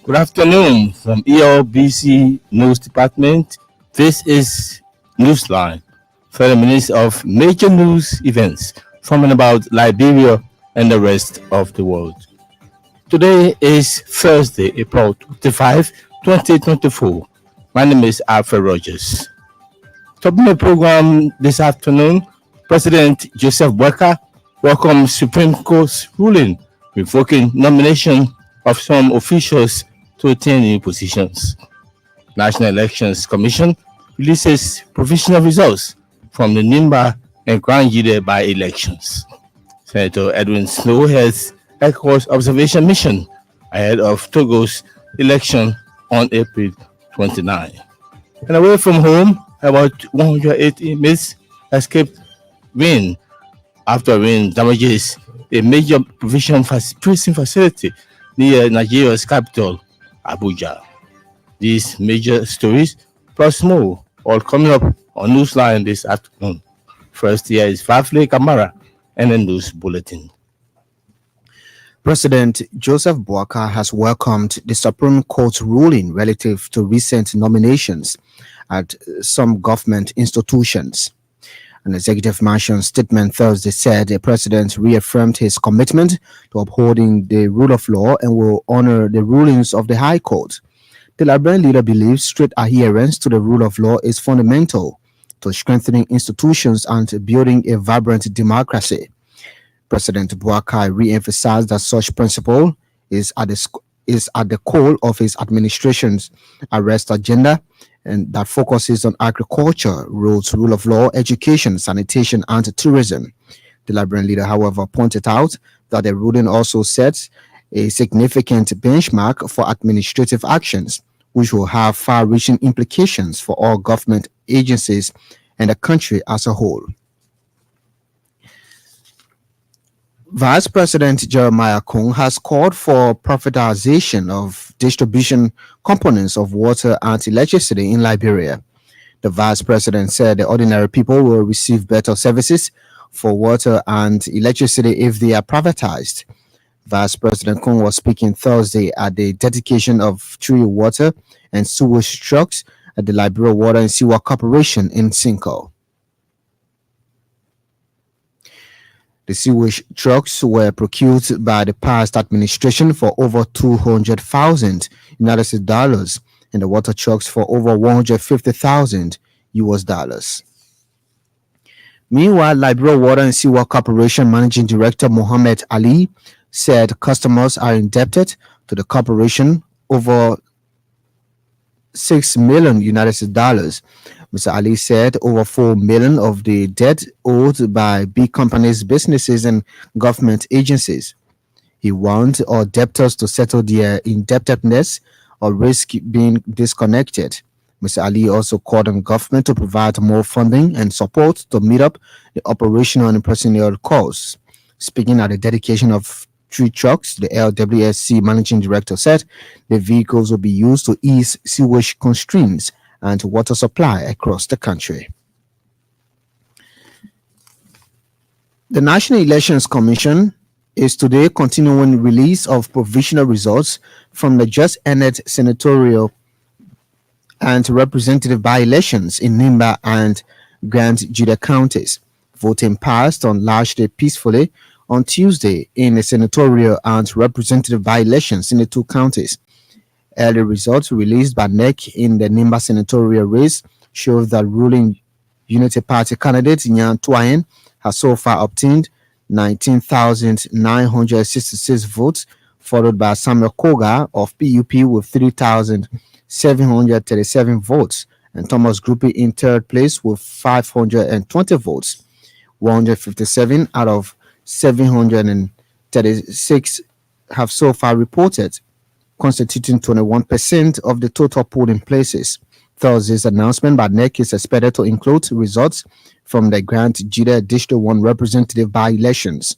Good afternoon from ELBC News Department. This is Newsline, 30 minutes of major news events from and about Liberia and the rest of the world. Today is Thursday, April 25, 2024. My name is Alfred Rogers. Topping the program this afternoon, President Joseph Boakai welcomed Supreme Court's ruling revoking nomination of some officials to attain new positions. National Elections Commission releases provisional results from the Nimba and Grand Jide by-elections. Senator Edwin Snow heads ECOWAS observation mission ahead of Togo's election on April 29. And away from home, about 180 inmates escaped rain after rain damages a major prison facility near Nigeria's capital, Abuja. These major stories plus more all coming up on Newsline this afternoon. First, here is Fafle Kamara and the news bulletin. President Joseph Boakai has welcomed the Supreme Court's ruling relative to recent nominations at some government institutions. An executive mansion statement Thursday said the president reaffirmed his commitment to upholding the rule of law and will honor the rulings of the High Court. The Liberian leader believes strict adherence to the rule of law is fundamental to strengthening institutions and building a vibrant democracy. President Boakai re-emphasized that such principle is at the core of his administration's arrest agenda, and that focuses on agriculture, roads, rule of law, education, sanitation, and tourism. The Liberian leader, however, pointed out that the ruling also sets a significant benchmark for administrative actions, which will have far-reaching implications for all government agencies and the country as a whole. Vice President Jeremiah Kung has called for privatization of distribution components of water and electricity in Liberia. The Vice President said the ordinary people will receive better services for water and electricity if they are privatized. Vice President Kung was speaking Thursday at the dedication of 3 water and sewage trucks at the Liberia Water and Sewer Corporation in Cinco. The sewage trucks were procured by the past administration for over $200,000 United dollars and the water trucks for over $150,000 US dollars. Meanwhile, Liberia Water and Sewer Corporation Managing Director Mohammed Ali said customers are indebted to the corporation over $6 million United dollars. Mr. Ali said over 4 million of the debt owed by big companies, businesses, and government agencies. He warned all debtors to settle their indebtedness or risk being disconnected. Mr. Ali also called on government to provide more funding and support to meet up the operational and personnel costs. Speaking at the dedication of 3 trucks, the LWSC managing director said the vehicles will be used to ease sewage constraints and water supply across the country. The National Elections Commission is today continuing release of provisional results from the just ended senatorial and representative by-elections in Nimba and Grand Jide counties. Voting passed on largely peacefully on Tuesday in the senatorial and representative by-elections in the 2 counties. Early results released by NEC in the Nimba senatorial race show that ruling Unity Party candidate Nyan Twain has so far obtained 19,966 votes, followed by Samuel Koga of PUP with 3,737 votes, and Thomas Groupie in third place with 520 votes. 157 out of 736 have so far reported, constituting 21% of the total polling places. Thursday's announcement by NEC is expected to include results from the Grand Jide District 1 representative by-elections.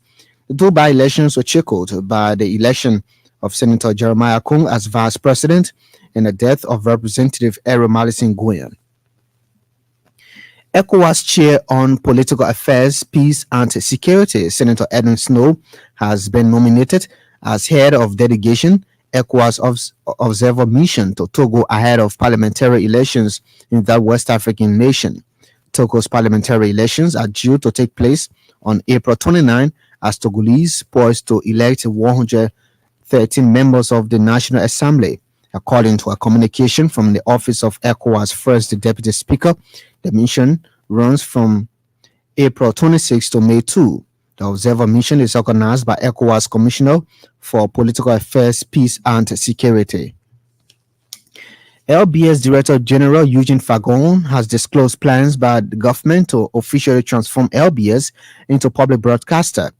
The 2 by-elections were checkered by the election of Senator Jeremiah Kung as vice president and the death of Representative Ero Malison Nguyen. ECOWAS Chair on Political Affairs, Peace and Security, Senator Edwin Snow, has been nominated as head of delegation ECOWAS observer mission to Togo ahead of parliamentary elections in that West African nation. Togo's parliamentary elections are due to take place on April 29 as Togolese poised to elect 113 members of the National Assembly. According to a communication from the office of ECOWAS First Deputy Speaker, the mission runs from April 26 to May 2. The observer mission is organized by ECOWAS Commissioner for Political Affairs, Peace and Security. LBS Director General Eugene Fagon has disclosed plans by the government to officially transform LBS into public broadcaster.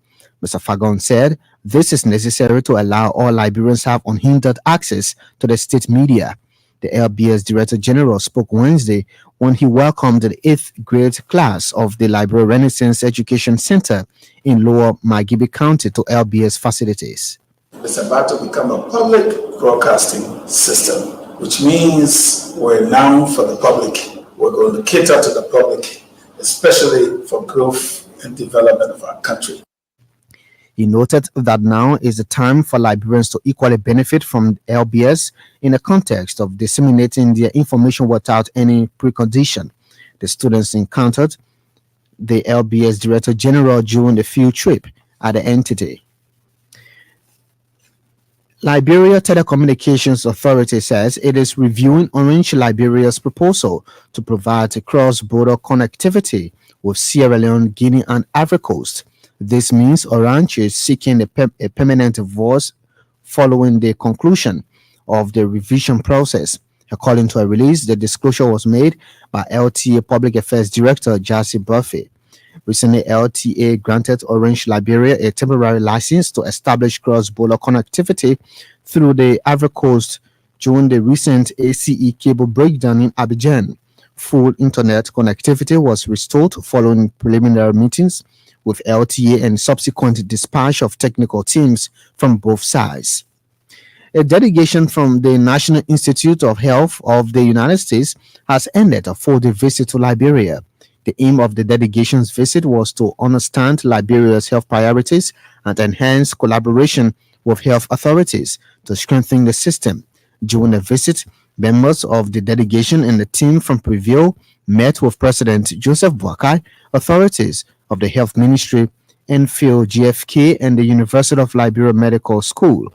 Mr. Fagon said this is necessary to allow all Liberians have unhindered access to the state media. The LBS Director General spoke Wednesday when he welcomed the 8th grade class of the Liberia Renaissance Education Center in Lower Magibi County to LBS facilities. It's about to become a public broadcasting system, which means we're now for the public. We're going to cater to the public, especially for growth and development of our country. He noted that now is the time for Liberians to equally benefit from LBS in the context of disseminating their information without any precondition. The students encountered the LBS Director General during the field trip at the entity. Liberia Telecommunications Authority says it is reviewing Orange Liberia's proposal to provide cross-border connectivity with Sierra Leone, Guinea, and Ivory Coast. This means Orange is seeking a permanent voice following the conclusion of the revision process. According to a release, the disclosure was made by LTA Public Affairs Director Jassy Buffy. Recently, LTA granted Orange Liberia a temporary license to establish cross-border connectivity through the Ivory Coast during the recent ACE cable breakdown in Abidjan. Full internet connectivity was restored following preliminary meetings with LTA and subsequent dispatch of technical teams from both sides. A delegation from the National Institute of Health of the United States has ended a 4-day visit to Liberia. The aim of the delegation's visit was to understand Liberia's health priorities and enhance collaboration with health authorities to strengthen the system. During the visit, members of the delegation and the team from Prevail met with President Joseph Boakai, authorities of the Health Ministry, Enfield GFK, and the University of Liberia Medical School.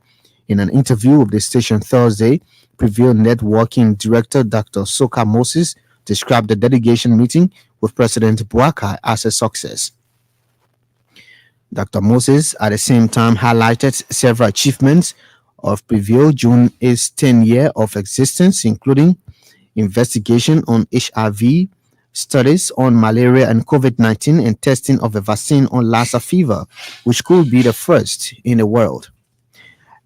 In an interview with the station Thursday, Prevail Networking Director Dr. Soka Moses described the delegation meeting with President Boakai as a success. Dr. Moses at the same time highlighted several achievements of Prevail during its 10 years of existence, including investigation on HIV, studies on malaria and COVID-19, and testing of a vaccine on Lassa fever, which could be the first in the world.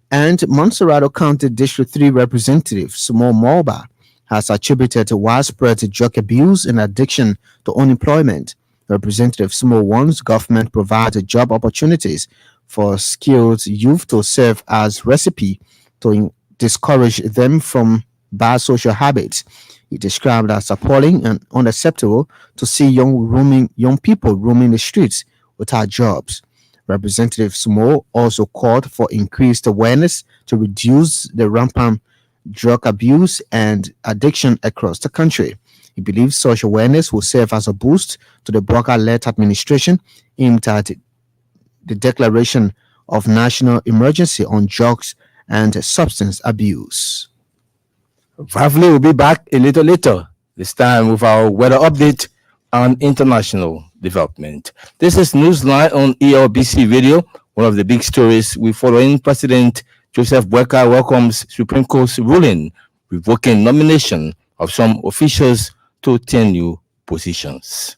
And Montserrado County District 3 Representative Sumo Morba has attributed widespread drug abuse and addiction to unemployment. Representative Sumo wants government provide job opportunities for skilled youth to serve as recipe to discourage them from bad social habits. He described as appalling and unacceptable to see young people roaming the streets without jobs. Representative Sumo also called for increased awareness to reduce the rampant drug abuse and addiction across the country. He believes such awareness will serve as a boost to the Boakai-led administration aimed at the declaration of national emergency on drugs and substance abuse. Vavli will be back a little later, this time with our weather update and international development. This is Newsline on ELBC Radio. One of the big stories we following President Joseph Boakai welcomes Supreme Court's ruling revoking nomination of some officials to 10 new positions.